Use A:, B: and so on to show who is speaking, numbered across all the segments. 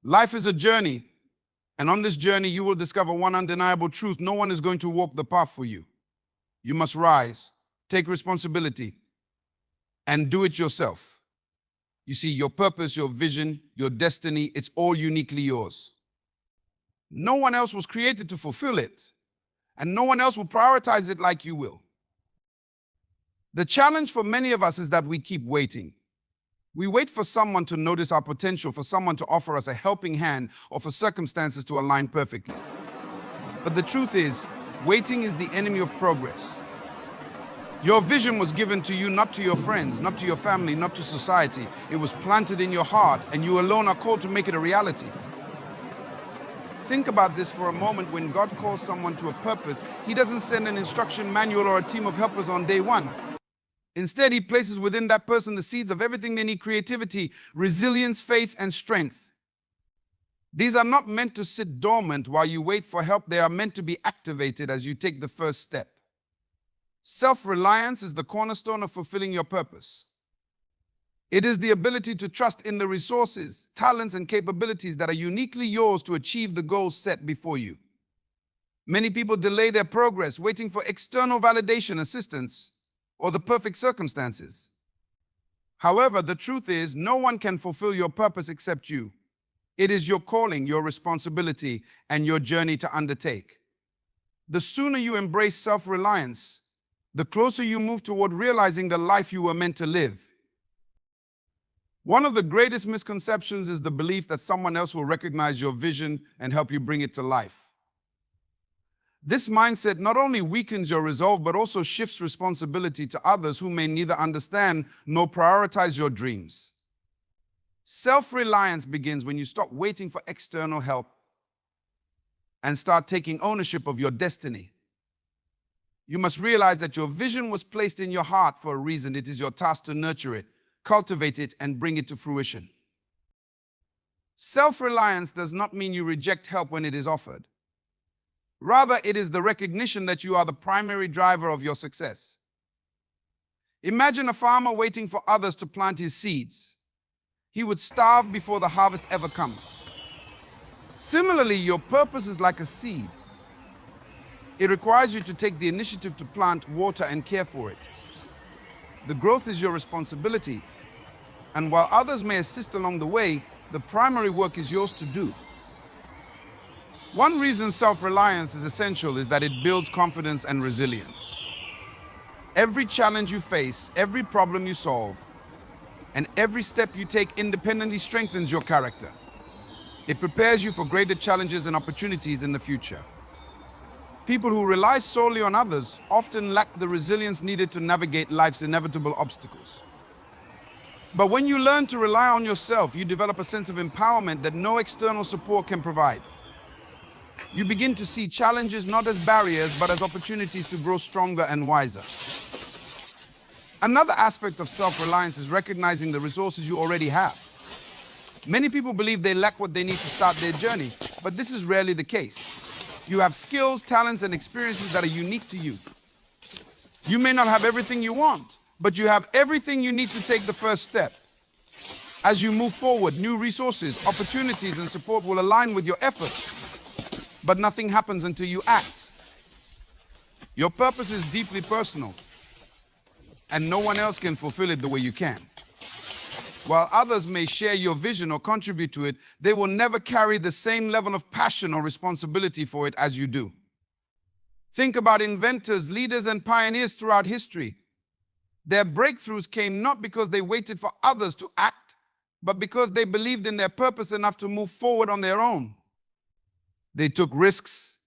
A: Life is a journey, and on this journey, you will discover one undeniable truth. No one is going to walk the path for you. You must rise, take responsibility, and do it yourself. You see, your purpose, your vision, your destiny, it's all uniquely yours. No one else was created to fulfill it, and no one else will prioritize it like you will. The challenge for many of us is that we keep waiting. We wait for someone to notice our potential, for someone to offer us a helping hand, or for circumstances to align perfectly. But the truth is, waiting is the enemy of progress. Your vision was given to you, not to your friends, not to your family, not to society. It was planted in your heart, and you alone are called to make it a reality. Think about this for a moment. When God calls someone to a purpose, He doesn't send an instruction manual or a team of helpers on day one. Instead, He places within that person the seeds of everything they need: creativity, resilience, faith, and strength. These are not meant to sit dormant while you wait for help. They are meant to be activated as you take the first step. Self-reliance is the cornerstone of fulfilling your purpose. It is the ability to trust in the resources, talents, and capabilities that are uniquely yours to achieve the goals set before you. Many people delay their progress, waiting for external validation, assistance, or the perfect circumstances. However, the truth is, no one can fulfill your purpose except you. It is your calling, your responsibility, and your journey to undertake. The sooner you embrace self-reliance, the closer you move toward realizing the life you were meant to live. One of the greatest misconceptions is the belief that someone else will recognize your vision and help you bring it to life. This mindset not only weakens your resolve, but also shifts responsibility to others who may neither understand nor prioritize your dreams. Self-reliance begins when you stop waiting for external help and start taking ownership of your destiny. You must realize that your vision was placed in your heart for a reason. It is your task to nurture it, cultivate it, and bring it to fruition. Self-reliance does not mean you reject help when it is offered. Rather, it is the recognition that you are the primary driver of your success. Imagine a farmer waiting for others to plant his seeds. He would starve before the harvest ever comes. Similarly, your purpose is like a seed. It requires you to take the initiative to plant, water, and care for it. The growth is your responsibility, and while others may assist along the way, the primary work is yours to do. One reason self-reliance is essential is that it builds confidence and resilience. Every challenge you face, every problem you solve, and every step you take independently strengthens your character. It prepares you for greater challenges and opportunities in the future. People who rely solely on others often lack the resilience needed to navigate life's inevitable obstacles. But when you learn to rely on yourself, you develop a sense of empowerment that no external support can provide. You begin to see challenges not as barriers, but as opportunities to grow stronger and wiser. Another aspect of self-reliance is recognizing the resources you already have. Many people believe they lack what they need to start their journey, but this is rarely the case. You have skills, talents, and experiences that are unique to you. You may not have everything you want, but you have everything you need to take the first step. As you move forward, new resources, opportunities, and support will align with your efforts. But nothing happens until you act. Your purpose is deeply personal, and no one else can fulfill it the way you can. While others may share your vision or contribute to it, they will never carry the same level of passion or responsibility for it as you do. Think about inventors, leaders, and pioneers throughout history. Their breakthroughs came not because they waited for others to act, but because they believed in their purpose enough to move forward on their own. They took risks,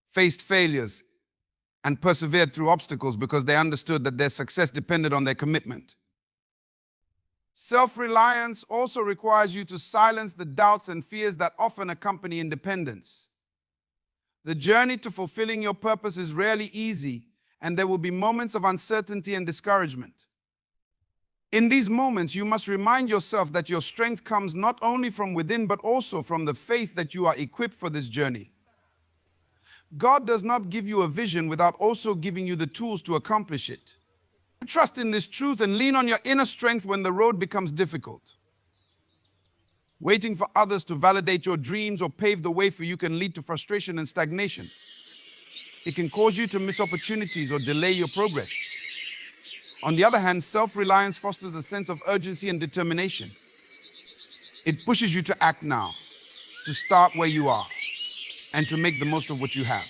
A: faced failures, and persevered through obstacles because they understood that their success depended on their commitment. Self-reliance also requires you to silence the doubts and fears that often accompany independence. The journey to fulfilling your purpose is rarely easy, and there will be moments of uncertainty and discouragement. In these moments, you must remind yourself that your strength comes not only from within, but also from the faith that you are equipped for this journey. God does not give you a vision without also giving you the tools to accomplish it. Trust in this truth and lean on your inner strength when the road becomes difficult. Waiting for others to validate your dreams or pave the way for you can lead to frustration and stagnation. It can cause you to miss opportunities or delay your progress. On the other hand, self-reliance fosters a sense of urgency and determination. It pushes you to act now, to start where you are, and to make the most of what you have.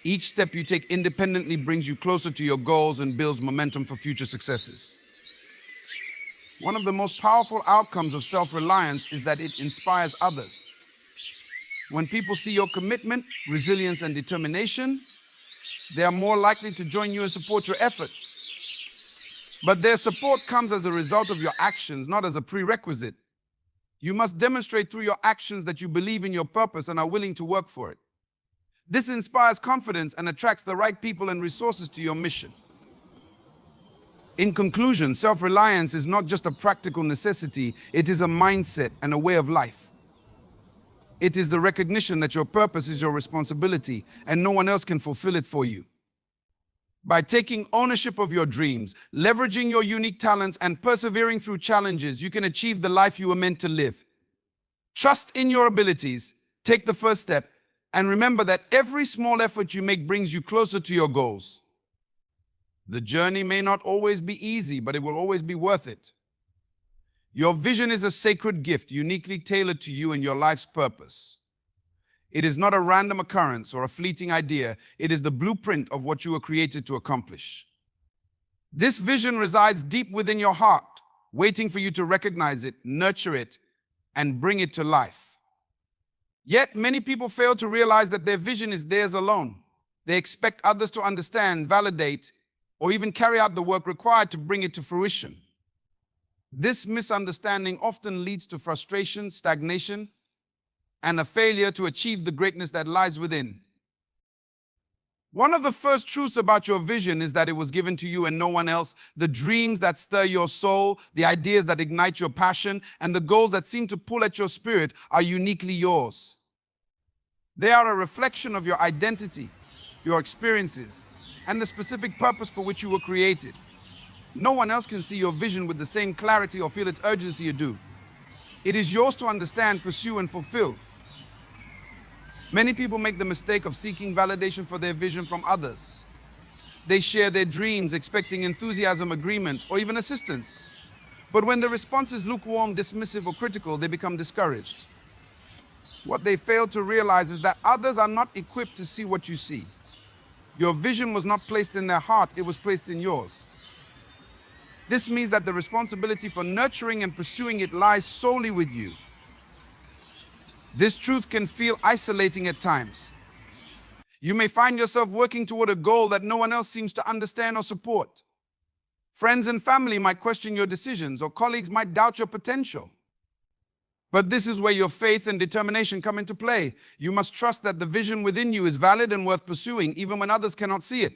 A: Each step you take independently brings you closer to your goals and builds momentum for future successes. One of the most powerful outcomes of self-reliance is that it inspires others. When people see your commitment, resilience, and determination, they are more likely to join you and support your efforts. But their support comes as a result of your actions, not as a prerequisite. You must demonstrate through your actions that you believe in your purpose and are willing to work for it. This inspires confidence and attracts the right people and resources to your mission. In conclusion, self-reliance is not just a practical necessity, it is a mindset and a way of life. It is the recognition that your purpose is your responsibility and no one else can fulfill it for you. By taking ownership of your dreams, leveraging your unique talents, and persevering through challenges, you can achieve the life you were meant to live. Trust in your abilities, take the first step, and remember that every small effort you make brings you closer to your goals. The journey may not always be easy, but it will always be worth it. Your vision is a sacred gift, uniquely tailored to you and your life's purpose. It is not a random occurrence or a fleeting idea. It is the blueprint of what you were created to accomplish. This vision resides deep within your heart, waiting for you to recognize it, nurture it, and bring it to life. Yet, many people fail to realize that their vision is theirs alone. They expect others to understand, validate, or even carry out the work required to bring it to fruition. This misunderstanding often leads to frustration, stagnation, and a failure to achieve the greatness that lies within. One of the first truths about your vision is that it was given to you and no one else. The dreams that stir your soul, the ideas that ignite your passion, and the goals that seem to pull at your spirit are uniquely yours. They are a reflection of your identity, your experiences, and the specific purpose for which you were created. No one else can see your vision with the same clarity or feel its urgency you do. It is yours to understand, pursue, and fulfill. Many people make the mistake of seeking validation for their vision from others. They share their dreams, expecting enthusiasm, agreement, or even assistance. But when the response is lukewarm, dismissive, or critical, they become discouraged. What they fail to realize is that others are not equipped to see what you see. Your vision was not placed in their heart, it was placed in yours. This means that the responsibility for nurturing and pursuing it lies solely with you. This truth can feel isolating at times. You may find yourself working toward a goal that no one else seems to understand or support. Friends and family might question your decisions, or colleagues might doubt your potential. But this is where your faith and determination come into play. You must trust that the vision within you is valid and worth pursuing, even when others cannot see it.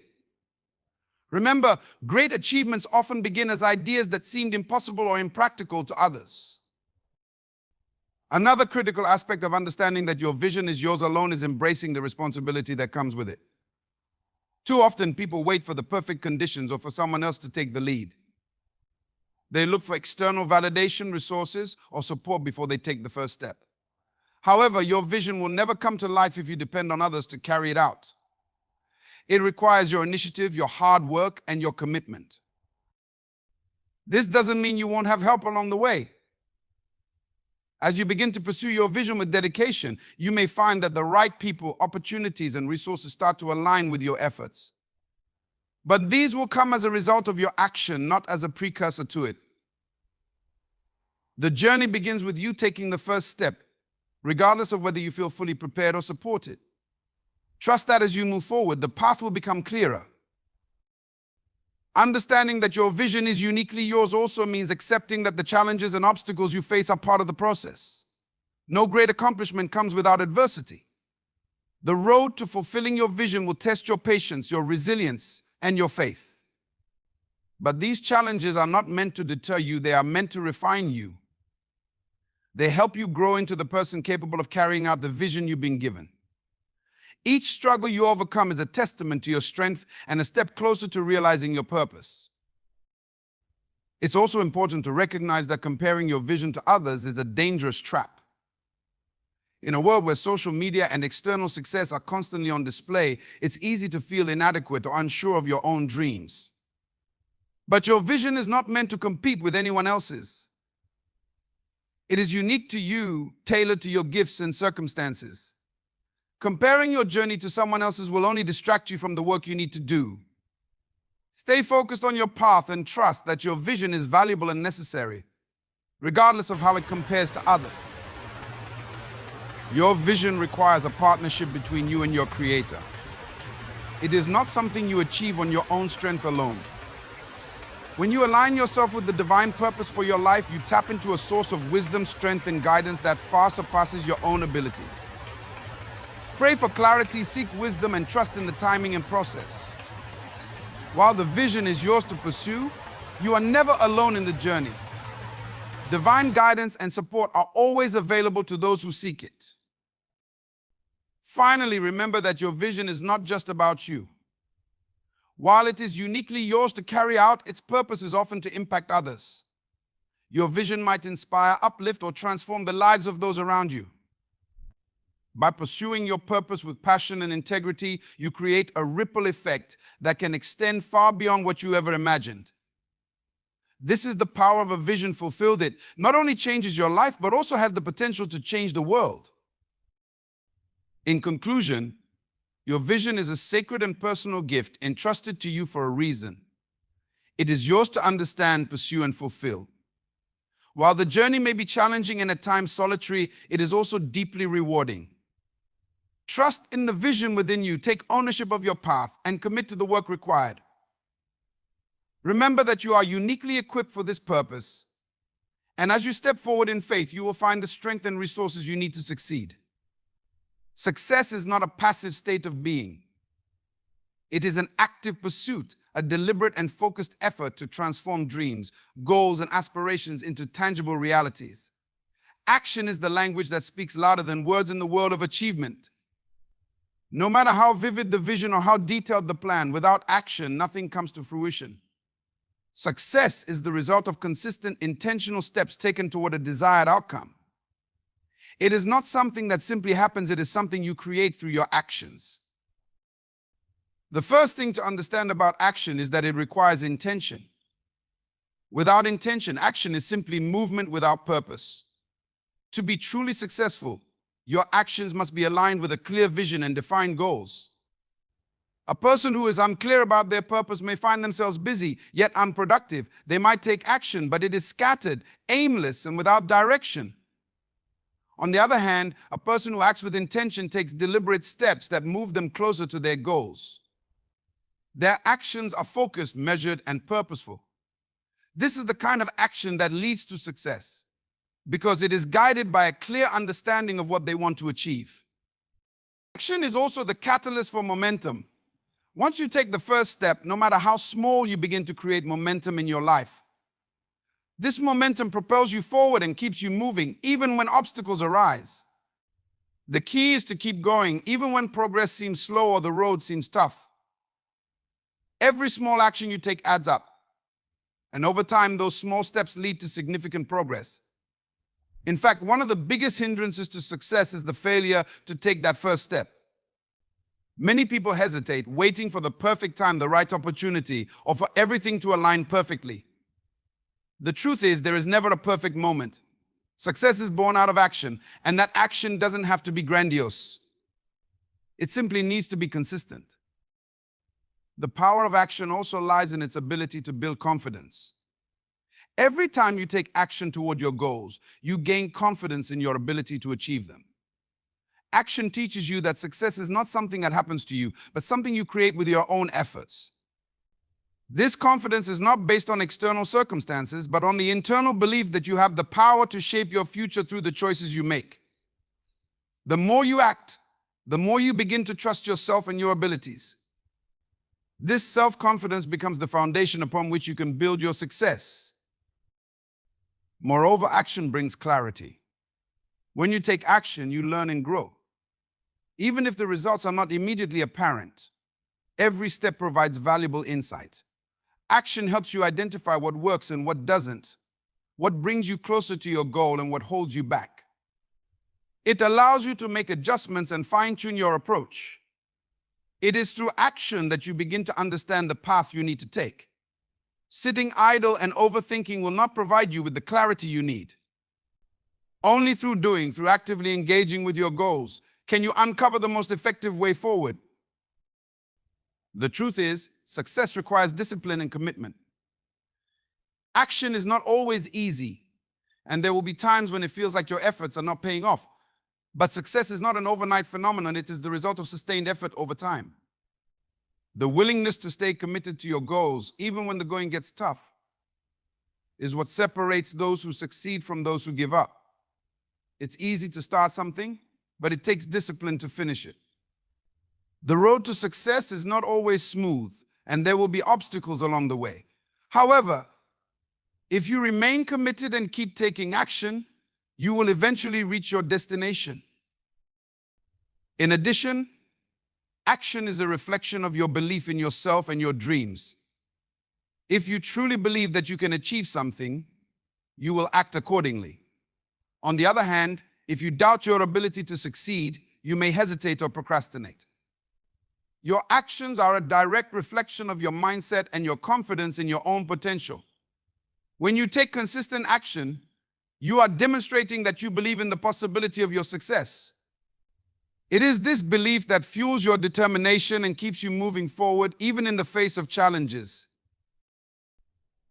A: Remember, great achievements often begin as ideas that seemed impossible or impractical to others. Another critical aspect of understanding that your vision is yours alone is embracing the responsibility that comes with it. Too often, people wait for the perfect conditions or for someone else to take the lead. They look for external validation, resources, or support before they take the first step. However, your vision will never come to life if you depend on others to carry it out. It requires your initiative, your hard work, and your commitment. This doesn't mean you won't have help along the way. As you begin to pursue your vision with dedication, you may find that the right people, opportunities, and resources start to align with your efforts. But these will come as a result of your action, not as a precursor to it. The journey begins with you taking the first step, regardless of whether you feel fully prepared or supported. Trust that as you move forward, the path will become clearer. Understanding that your vision is uniquely yours also means accepting that the challenges and obstacles you face are part of the process. No great accomplishment comes without adversity. The road to fulfilling your vision will test your patience, your resilience, and your faith. But these challenges are not meant to deter you, they are meant to refine you. They help you grow into the person capable of carrying out the vision you've been given. Each struggle you overcome is a testament to your strength and a step closer to realizing your purpose. It's also important to recognize that comparing your vision to others is a dangerous trap. In a world where social media and external success are constantly on display, it's easy to feel inadequate or unsure of your own dreams. But your vision is not meant to compete with anyone else's. It is unique to you, tailored to your gifts and circumstances. Comparing your journey to someone else's will only distract you from the work you need to do. Stay focused on your path and trust that your vision is valuable and necessary, regardless of how it compares to others. Your vision requires a partnership between you and your Creator. It is not something you achieve on your own strength alone. When you align yourself with the divine purpose for your life, you tap into a source of wisdom, strength, and guidance that far surpasses your own abilities. Pray for clarity, seek wisdom, and trust in the timing and process. While the vision is yours to pursue, you are never alone in the journey. Divine guidance and support are always available to those who seek it. Finally, remember that your vision is not just about you. While it is uniquely yours to carry out, its purpose is often to impact others. Your vision might inspire, uplift, or transform the lives of those around you. By pursuing your purpose with passion and integrity, you create a ripple effect that can extend far beyond what you ever imagined. This is the power of a vision fulfilled. It not only changes your life, but also has the potential to change the world. In conclusion, your vision is a sacred and personal gift entrusted to you for a reason. It is yours to understand, pursue, and fulfill. While the journey may be challenging and at times solitary, it is also deeply rewarding. Trust in the vision within you, take ownership of your path, and commit to the work required. Remember that you are uniquely equipped for this purpose, and as you step forward in faith, you will find the strength and resources you need to succeed. Success is not a passive state of being. It is an active pursuit, a deliberate and focused effort to transform dreams, goals, and aspirations into tangible realities. Action is the language that speaks louder than words in the world of achievement. No matter how vivid the vision or how detailed the plan, without action, nothing comes to fruition. Success is the result of consistent, intentional steps taken toward a desired outcome. It is not something that simply happens, it is something you create through your actions. The first thing to understand about action is that it requires intention. Without intention, action is simply movement without purpose. To be truly successful, your actions must be aligned with a clear vision and defined goals. A person who is unclear about their purpose may find themselves busy, yet unproductive. They might take action, but it is scattered, aimless, and without direction. On the other hand, a person who acts with intention takes deliberate steps that move them closer to their goals. Their actions are focused, measured, and purposeful. This is the kind of action that leads to success, because it is guided by a clear understanding of what they want to achieve. Action is also the catalyst for momentum. Once you take the first step, no matter how small, you begin to create momentum in your life. This momentum propels you forward and keeps you moving, even when obstacles arise. The key is to keep going, even when progress seems slow or the road seems tough. Every small action you take adds up, and over time, those small steps lead to significant progress. In fact, one of the biggest hindrances to success is the failure to take that first step. Many people hesitate, waiting for the perfect time, the right opportunity, or for everything to align perfectly. The truth is, there is never a perfect moment. Success is born out of action, and that action doesn't have to be grandiose. It simply needs to be consistent. The power of action also lies in its ability to build confidence. Every time you take action toward your goals, you gain confidence in your ability to achieve them. Action teaches you that success is not something that happens to you, but something you create with your own efforts. This confidence is not based on external circumstances, but on the internal belief that you have the power to shape your future through the choices you make. The more you act, the more you begin to trust yourself and your abilities. This self-confidence becomes the foundation upon which you can build your success. Moreover, action brings clarity. When you take action, you learn and grow. Even if the results are not immediately apparent, every step provides valuable insight. Action helps you identify what works and what doesn't, what brings you closer to your goal and what holds you back. It allows you to make adjustments and fine-tune your approach. It is through action that you begin to understand the path you need to take. Sitting idle and overthinking will not provide you with the clarity you need. Only through doing, through actively engaging with your goals, can you uncover the most effective way forward. The truth is, success requires discipline and commitment. Action is not always easy, and there will be times when it feels like your efforts are not paying off. But success is not an overnight phenomenon, it is the result of sustained effort over time. The willingness to stay committed to your goals, even when the going gets tough, is what separates those who succeed from those who give up. It's easy to start something, but it takes discipline to finish it. The road to success is not always smooth, and there will be obstacles along the way. However, if you remain committed and keep taking action, you will eventually reach your destination. In addition, action is a reflection of your belief in yourself and your dreams. If you truly believe that you can achieve something, you will act accordingly. On the other hand, if you doubt your ability to succeed, you may hesitate or procrastinate. Your actions are a direct reflection of your mindset and your confidence in your own potential. When you take consistent action, you are demonstrating that you believe in the possibility of your success. It is this belief that fuels your determination and keeps you moving forward, even in the face of challenges.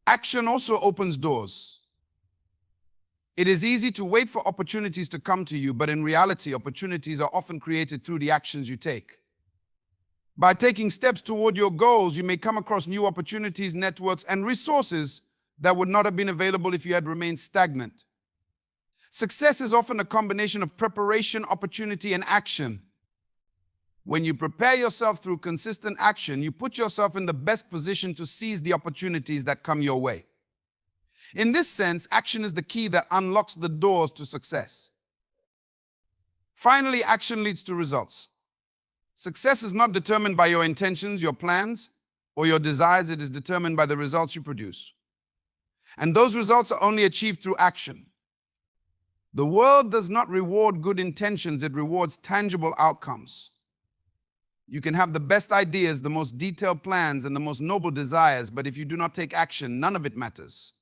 A: Action also opens doors. It is easy to wait for opportunities to come to you, but in reality, opportunities are often created through the actions you take. By taking steps toward your goals, you may come across new opportunities, networks, and resources that would not have been available if you had remained stagnant. Success is often a combination of preparation, opportunity, and action. When you prepare yourself through consistent action, you put yourself in the best position to seize the opportunities that come your way. In this sense, action is the key that unlocks the doors to success. Finally, action leads to results. Success is not determined by your intentions, your plans, or your desires. It is determined by the results you produce. And those results are only achieved through action. The world does not reward good intentions, it rewards tangible outcomes. You can have the best ideas, the most detailed plans, and the most noble desires, but if you do not take action, none of it matters.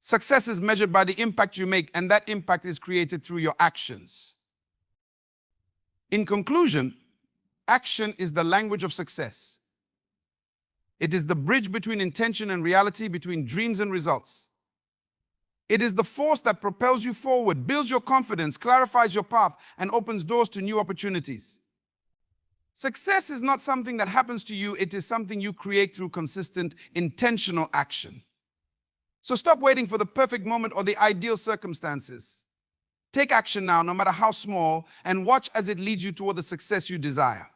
A: Success is measured by the impact you make, and that impact is created through your actions. In conclusion, action is the language of success. It is the bridge between intention and reality, between dreams and results. It is the force that propels you forward, builds your confidence, clarifies your path, and opens doors to new opportunities. Success is not something that happens to you, it is something you create through consistent, intentional action. So stop waiting for the perfect moment or the ideal circumstances. Take action now, no matter how small, and watch as it leads you toward the success you desire.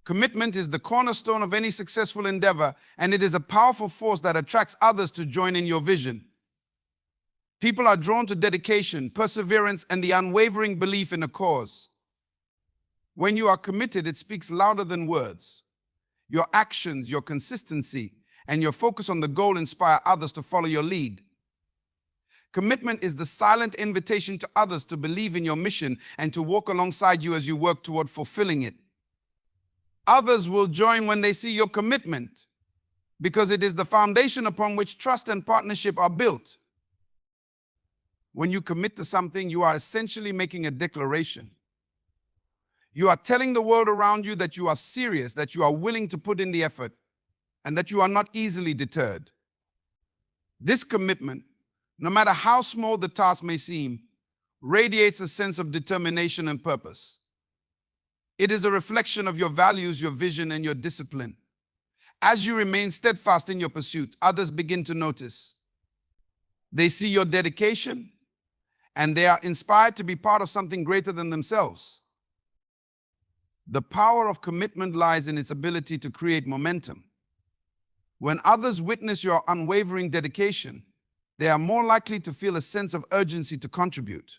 A: Commitment is the cornerstone of any successful endeavor, and it is a powerful force that attracts others to join in your vision. People are drawn to dedication, perseverance, and the unwavering belief in a cause. When you are committed, it speaks louder than words. Your actions, your consistency, and your focus on the goal inspire others to follow your lead. Commitment is the silent invitation to others to believe in your mission and to walk alongside you as you work toward fulfilling it. Others will join when they see your commitment, because it is the foundation upon which trust and partnership are built. When you commit to something, you are essentially making a declaration. You are telling the world around you that you are serious, that you are willing to put in the effort, and that you are not easily deterred. This commitment, no matter how small the task may seem, radiates a sense of determination and purpose. It is a reflection of your values, your vision, and your discipline. As you remain steadfast in your pursuit, others begin to notice. They see your dedication, and they are inspired to be part of something greater than themselves. The power of commitment lies in its ability to create momentum. When others witness your unwavering dedication, they are more likely to feel a sense of urgency to contribute.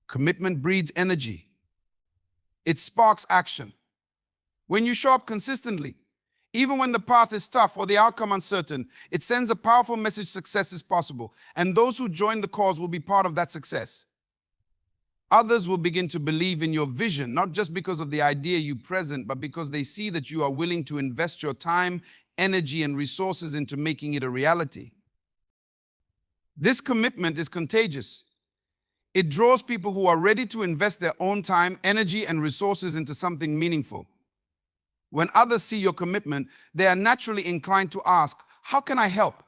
A: Commitment breeds energy. It sparks action. When you show up consistently, Even when the path is tough or the outcome uncertain, it sends a powerful message: success is possible, and those who join the cause will be part of that success. Others will begin to believe in your vision, not just because of the idea you present, but because they see that you are willing to invest your time, energy, and resources into making it a reality. This commitment is contagious. It draws people who are ready to invest their own time, energy, and resources into something meaningful. When others see your commitment, they are naturally inclined to ask, how can I help?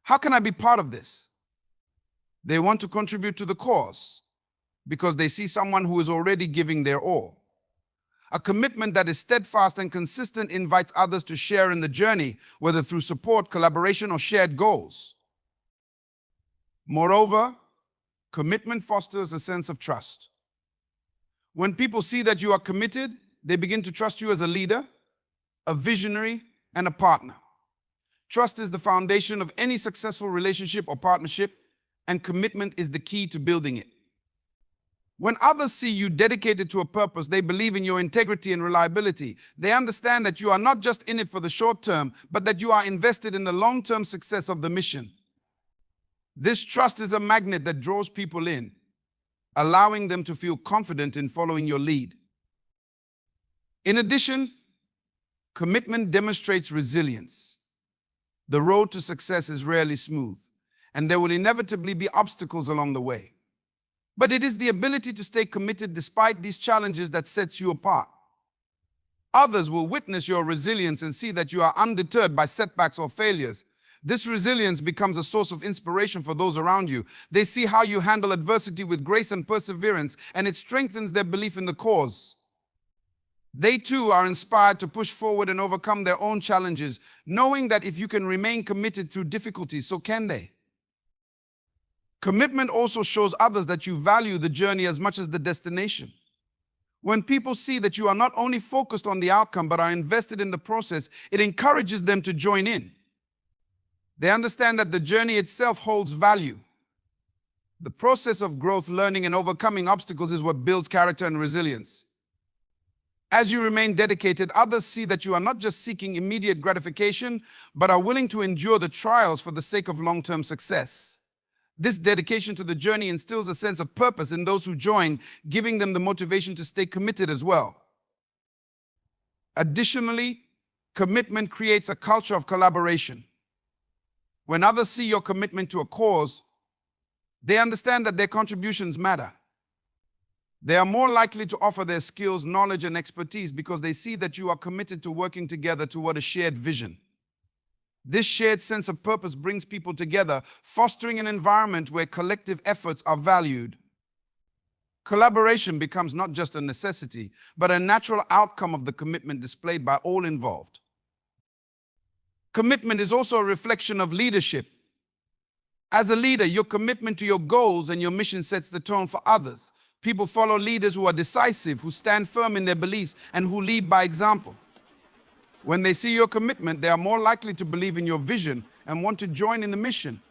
A: How can I be part of this? They want to contribute to the cause because they see someone who is already giving their all. A commitment that is steadfast and consistent invites others to share in the journey, whether through support, collaboration, or shared goals. Moreover, commitment fosters a sense of trust. When people see that you are committed, they begin to trust you as a leader, a visionary, and a partner. Trust is the foundation of any successful relationship or partnership, and commitment is the key to building it. When others see you dedicated to a purpose, they believe in your integrity and reliability. They understand that you are not just in it for the short term, but that you are invested in the long-term success of the mission. This trust is a magnet that draws people in, allowing them to feel confident in following your lead. In addition, commitment demonstrates resilience. The road to success is rarely smooth, and there will inevitably be obstacles along the way. But it is the ability to stay committed despite these challenges that sets you apart. Others will witness your resilience and see that you are undeterred by setbacks or failures. This resilience becomes a source of inspiration for those around you. They see how you handle adversity with grace and perseverance, and it strengthens their belief in the cause. They too are inspired to push forward and overcome their own challenges, knowing that if you can remain committed through difficulties, so can they. Commitment also shows others that you value the journey as much as the destination. When people see that you are not only focused on the outcome but are invested in the process, it encourages them to join in. They understand that the journey itself holds value. The process of growth, learning, and overcoming obstacles is what builds character and resilience. As you remain dedicated, others see that you are not just seeking immediate gratification, but are willing to endure the trials for the sake of long-term success. This dedication to the journey instills a sense of purpose in those who join, giving them the motivation to stay committed as well. Additionally, commitment creates a culture of collaboration. When others see your commitment to a cause, they understand that their contributions matter. They are more likely to offer their skills, knowledge, and expertise because they see that you are committed to working together toward a shared vision. This shared sense of purpose brings people together, fostering an environment where collective efforts are valued. Collaboration becomes not just a necessity, but a natural outcome of the commitment displayed by all involved. Commitment is also a reflection of leadership. As a leader, your commitment to your goals and your mission sets the tone for others. People follow leaders who are decisive, who stand firm in their beliefs, and who lead by example. When they see your commitment, they are more likely to believe in your vision and want to join in the mission.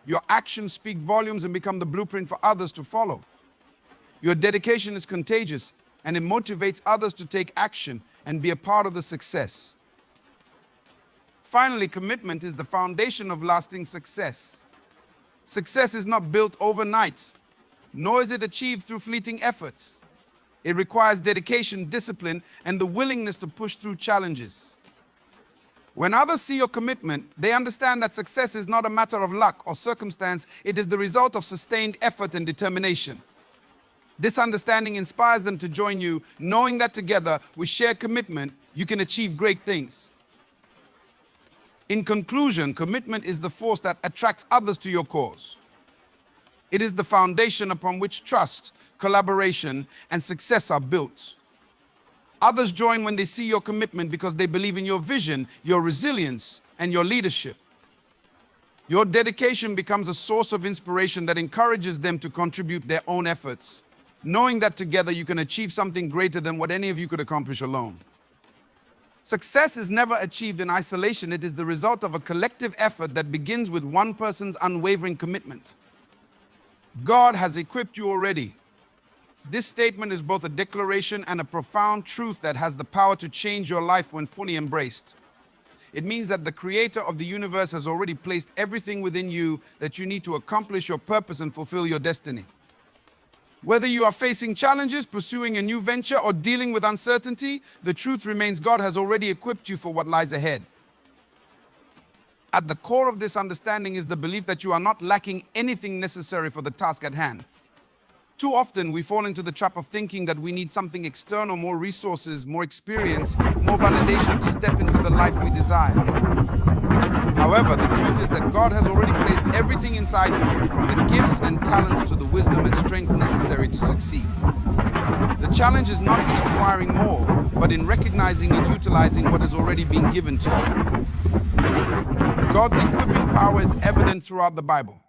A: Your actions speak volumes and become the blueprint for others to follow. Your dedication is contagious, and it motivates others to take action and be a part of the success. Finally, commitment is the foundation of lasting success. Success is not built overnight, nor is it achieved through fleeting efforts. It requires dedication, discipline, and the willingness to push through challenges. When others see your commitment, they understand that success is not a matter of luck or circumstance. It is the result of sustained effort and determination. This understanding inspires them to join you, knowing that together, with shared commitment, you can achieve great things. In conclusion, commitment is the force that attracts others to your cause. It is the foundation upon which trust, collaboration, and success are built. Others join when they see your commitment because they believe in your vision, your resilience, and your leadership. Your dedication becomes a source of inspiration that encourages them to contribute their own efforts, knowing that together you can achieve something greater than what any of you could accomplish alone. Success is never achieved in isolation. It is the result of a collective effort that begins with one person's unwavering commitment. God has equipped you already. This statement is both a declaration and a profound truth that has the power to change your life when fully embraced. It means that the creator of the universe has already placed everything within you that you need to accomplish your purpose and fulfill your destiny. Whether you are facing challenges, pursuing a new venture, or dealing with uncertainty, the truth remains God has already equipped you for what lies ahead. At the core of this understanding is the belief that you are not lacking anything necessary for the task at hand. Too often, we fall into the trap of thinking that we need something external, more resources, more experience, more validation to step into the life we desire. However, the truth is that God has already placed everything inside you, from the gifts and talents to the wisdom and strength necessary to succeed. The challenge is not in acquiring more, but in recognizing and utilizing what has already been given to you. God's equipping power is evident throughout the Bible.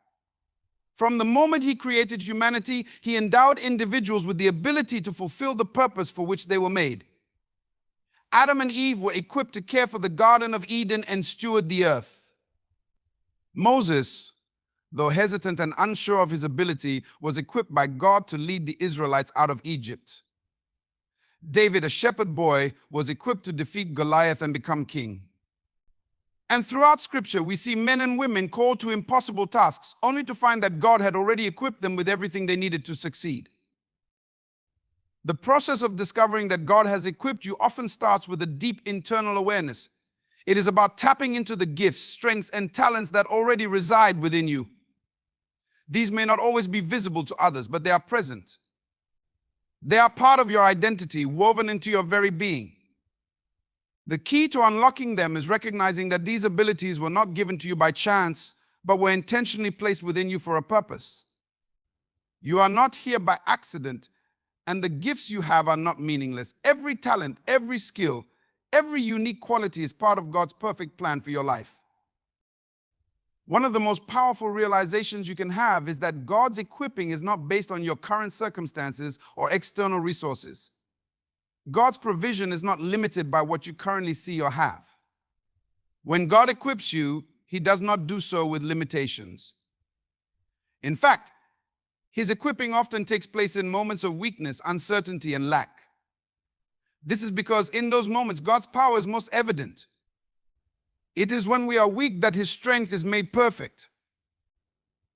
A: From the moment He created humanity, He endowed individuals with the ability to fulfill the purpose for which they were made. Adam and Eve were equipped to care for the Garden of Eden and steward the earth. Moses, though hesitant and unsure of his ability, was equipped by God to lead the Israelites out of Egypt. David, a shepherd boy, was equipped to defeat Goliath and become king. And throughout Scripture, we see men and women called to impossible tasks, only to find that God had already equipped them with everything they needed to succeed. The process of discovering that God has equipped you often starts with a deep internal awareness. It is about tapping into the gifts, strengths, and talents that already reside within you. These may not always be visible to others, but they are present. They are part of your identity, woven into your very being. The key to unlocking them is recognizing that these abilities were not given to you by chance, but were intentionally placed within you for a purpose. You are not here by accident, and the gifts you have are not meaningless. Every talent, every skill, every unique quality is part of God's perfect plan for your life. One of the most powerful realizations you can have is that God's equipping is not based on your current circumstances or external resources. God's provision is not limited by what you currently see or have. When God equips you, He does not do so with limitations. In fact, His equipping often takes place in moments of weakness, uncertainty, and lack. This is because in those moments, God's power is most evident. It is when we are weak that His strength is made perfect.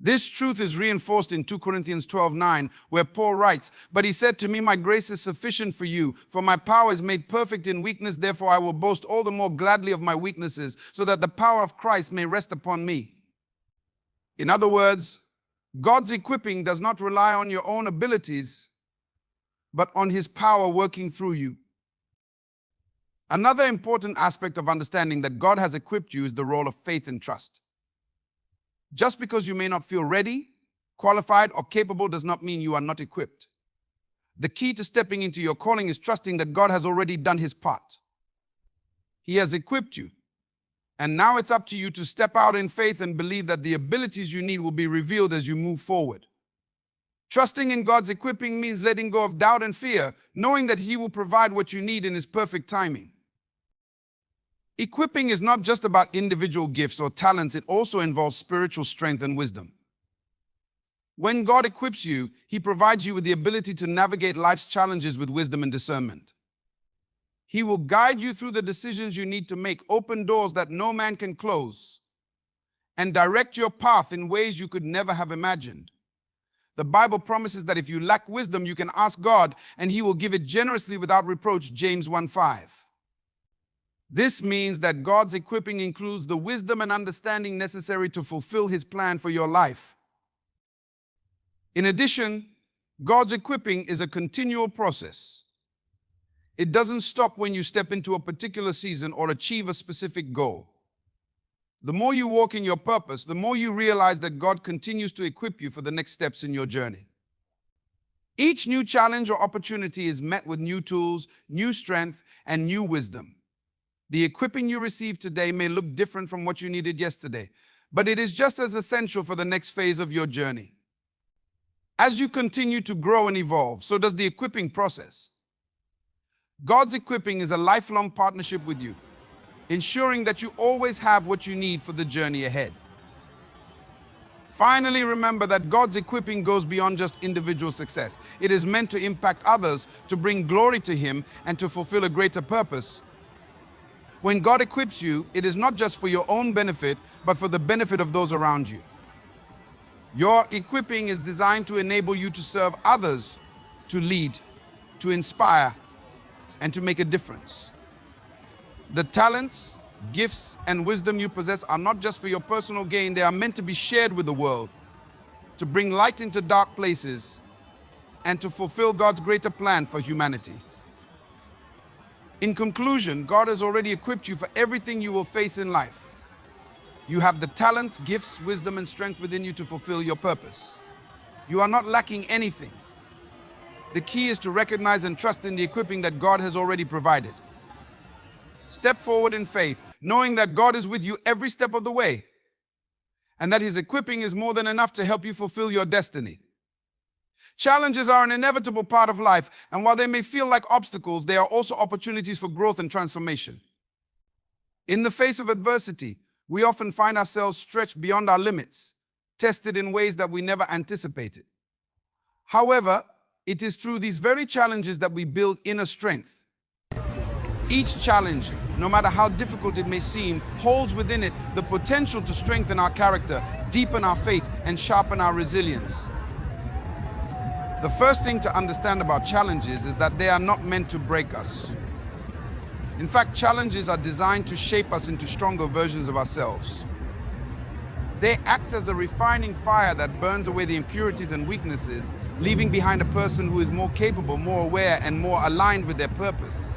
A: This truth is reinforced in 2 Corinthians 12:9, where Paul writes, "But He said to me, my grace is sufficient for you, for my power is made perfect in weakness. Therefore I will boast all the more gladly of my weaknesses, so that the power of Christ may rest upon me." In other words, God's equipping does not rely on your own abilities, but on His power working through you. Another important aspect of understanding that God has equipped you is the role of faith and trust. Just because you may not feel ready, qualified, or capable does not mean you are not equipped. The key to stepping into your calling is trusting that God has already done His part. He has equipped you, and now it's up to you to step out in faith and believe that the abilities you need will be revealed as you move forward. Trusting in God's equipping means letting go of doubt and fear, knowing that He will provide what you need in His perfect timing. Equipping is not just about individual gifts or talents, it also involves spiritual strength and wisdom. When God equips you, He provides you with the ability to navigate life's challenges with wisdom and discernment. He will guide you through the decisions you need to make, open doors that no man can close, and direct your path in ways you could never have imagined. The Bible promises that if you lack wisdom, you can ask God, and He will give it generously without reproach, James 1:5. This means that God's equipping includes the wisdom and understanding necessary to fulfill His plan for your life. In addition, God's equipping is a continual process. It doesn't stop when you step into a particular season or achieve a specific goal. The more you walk in your purpose, the more you realize that God continues to equip you for the next steps in your journey. Each new challenge or opportunity is met with new tools, new strength, and new wisdom. The equipping you receive today may look different from what you needed yesterday, but it is just as essential for the next phase of your journey. As you continue to grow and evolve, so does the equipping process. God's equipping is a lifelong partnership with you, ensuring that you always have what you need for the journey ahead. Finally, remember that God's equipping goes beyond just individual success. It is meant to impact others, to bring glory to Him, and to fulfill a greater purpose. When God equips you, it is not just for your own benefit, but for the benefit of those around you. Your equipping is designed to enable you to serve others, to lead, to inspire, and to make a difference. The talents, gifts, and wisdom you possess are not just for your personal gain, they are meant to be shared with the world, to bring light into dark places, and to fulfill God's greater plan for humanity. In conclusion, God has already equipped you for everything you will face in life. You have the talents, gifts, wisdom, and strength within you to fulfill your purpose. You are not lacking anything. The key is to recognize and trust in the equipping that God has already provided. Step forward in faith, knowing that God is with you every step of the way, and that His equipping is more than enough to help you fulfill your destiny. Challenges are an inevitable part of life, and while they may feel like obstacles, they are also opportunities for growth and transformation. In the face of adversity, we often find ourselves stretched beyond our limits, tested in ways that we never anticipated. However, it is through these very challenges that we build inner strength. Each challenge, no matter how difficult it may seem, holds within it the potential to strengthen our character, deepen our faith, and sharpen our resilience. The first thing to understand about challenges is that they are not meant to break us. In fact, challenges are designed to shape us into stronger versions of ourselves. They act as a refining fire that burns away the impurities and weaknesses, leaving behind a person who is more capable, more aware, and more aligned with their purpose.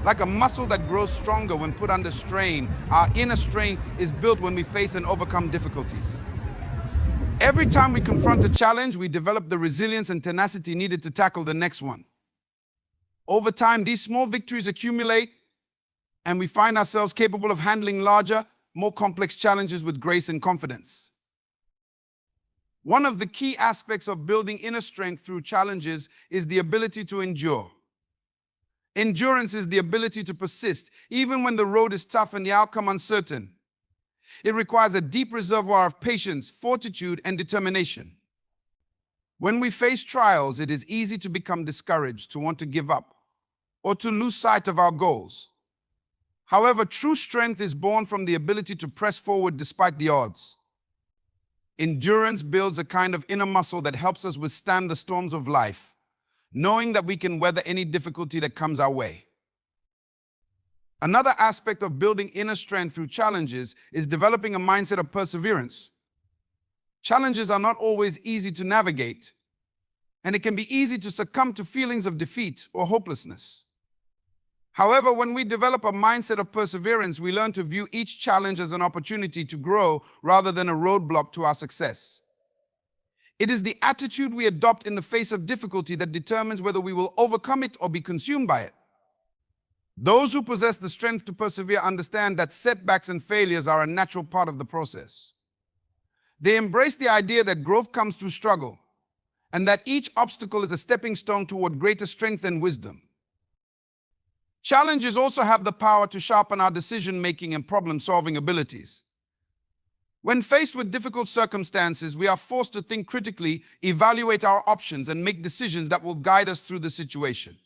A: Like a muscle that grows stronger when put under strain, our inner strength is built when we face and overcome difficulties. Every time we confront a challenge, we develop the resilience and tenacity needed to tackle the next one. Over time, these small victories accumulate, and we find ourselves capable of handling larger, more complex challenges with grace and confidence. One of the key aspects of building inner strength through challenges is the ability to endure. Endurance is the ability to persist, even when the road is tough and the outcome uncertain. It requires a deep reservoir of patience, fortitude, and determination. When we face trials, it is easy to become discouraged, to want to give up, or to lose sight of our goals. However, true strength is born from the ability to press forward despite the odds. Endurance builds a kind of inner muscle that helps us withstand the storms of life, knowing that we can weather any difficulty that comes our way. Another aspect of building inner strength through challenges is developing a mindset of perseverance. Challenges are not always easy to navigate, and it can be easy to succumb to feelings of defeat or hopelessness. However, when we develop a mindset of perseverance, we learn to view each challenge as an opportunity to grow rather than a roadblock to our success. It is the attitude we adopt in the face of difficulty that determines whether we will overcome it or be consumed by it. Those who possess the strength to persevere understand that setbacks and failures are a natural part of the process. They embrace the idea that growth comes through struggle, and that each obstacle is a stepping stone toward greater strength and wisdom. Challenges also have the power to sharpen our decision-making and problem-solving abilities. When faced with difficult circumstances, we are forced to think critically, evaluate our options, and make decisions that will guide us through the situation.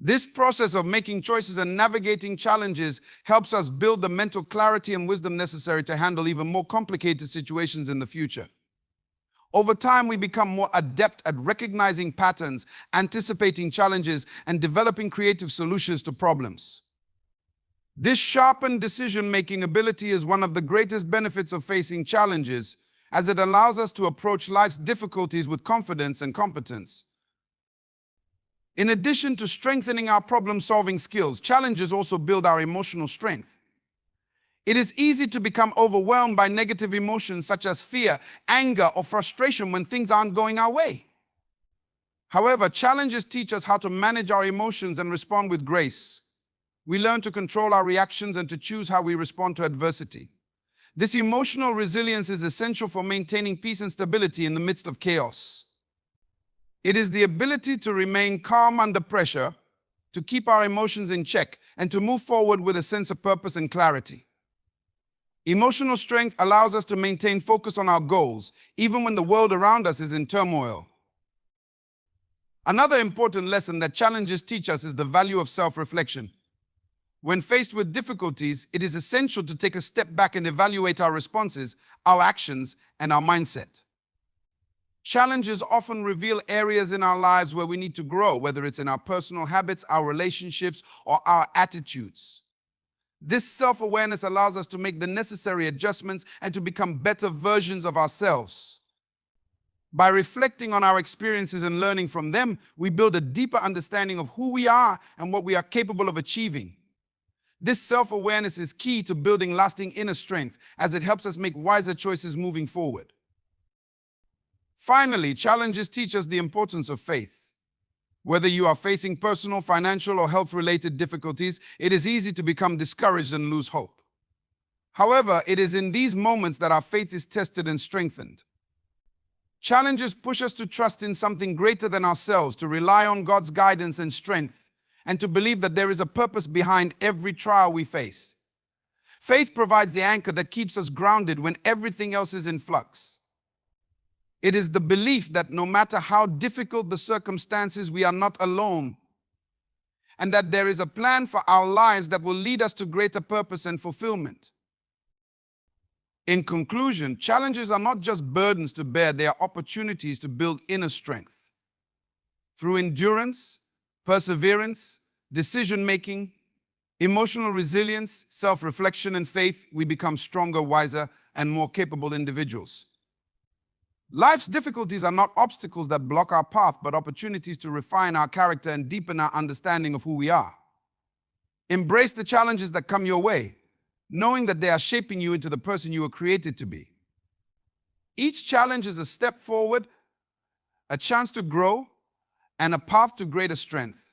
A: This process of making choices and navigating challenges helps us build the mental clarity and wisdom necessary to handle even more complicated situations in the future. Over time, we become more adept at recognizing patterns, anticipating challenges, and developing creative solutions to problems. This sharpened decision-making ability is one of the greatest benefits of facing challenges, as it allows us to approach life's difficulties with confidence and competence. In addition to strengthening our problem-solving skills, challenges also build our emotional strength. It is easy to become overwhelmed by negative emotions such as fear, anger, or frustration when things aren't going our way. However, challenges teach us how to manage our emotions and respond with grace. We learn to control our reactions and to choose how we respond to adversity. This emotional resilience is essential for maintaining peace and stability in the midst of chaos. It is the ability to remain calm under pressure, to keep our emotions in check, and to move forward with a sense of purpose and clarity. Emotional strength allows us to maintain focus on our goals, even when the world around us is in turmoil. Another important lesson that challenges teach us is the value of self-reflection. When faced with difficulties, it is essential to take a step back and evaluate our responses, our actions, and our mindset. Challenges often reveal areas in our lives where we need to grow, whether it's in our personal habits, our relationships, or our attitudes. This self-awareness allows us to make the necessary adjustments and to become better versions of ourselves. By reflecting on our experiences and learning from them, we build a deeper understanding of who we are and what we are capable of achieving. This self-awareness is key to building lasting inner strength, as it helps us make wiser choices moving forward. Finally, challenges teach us the importance of faith. Whether you are facing personal, financial, or health-related difficulties, it is easy to become discouraged and lose hope. However, it is in these moments that our faith is tested and strengthened. Challenges push us to trust in something greater than ourselves, to rely on God's guidance and strength, and to believe that there is a purpose behind every trial we face. Faith provides the anchor that keeps us grounded when everything else is in flux. It is the belief that no matter how difficult the circumstances, we are not alone, and that there is a plan for our lives that will lead us to greater purpose and fulfillment. In conclusion, challenges are not just burdens to bear, they are opportunities to build inner strength. Through endurance, perseverance, decision-making, emotional resilience, self-reflection, and faith, we become stronger, wiser, and more capable individuals. Life's difficulties are not obstacles that block our path, but opportunities to refine our character and deepen our understanding of who we are. Embrace the challenges that come your way, knowing that they are shaping you into the person you were created to be. Each challenge is a step forward, a chance to grow, and a path to greater strength.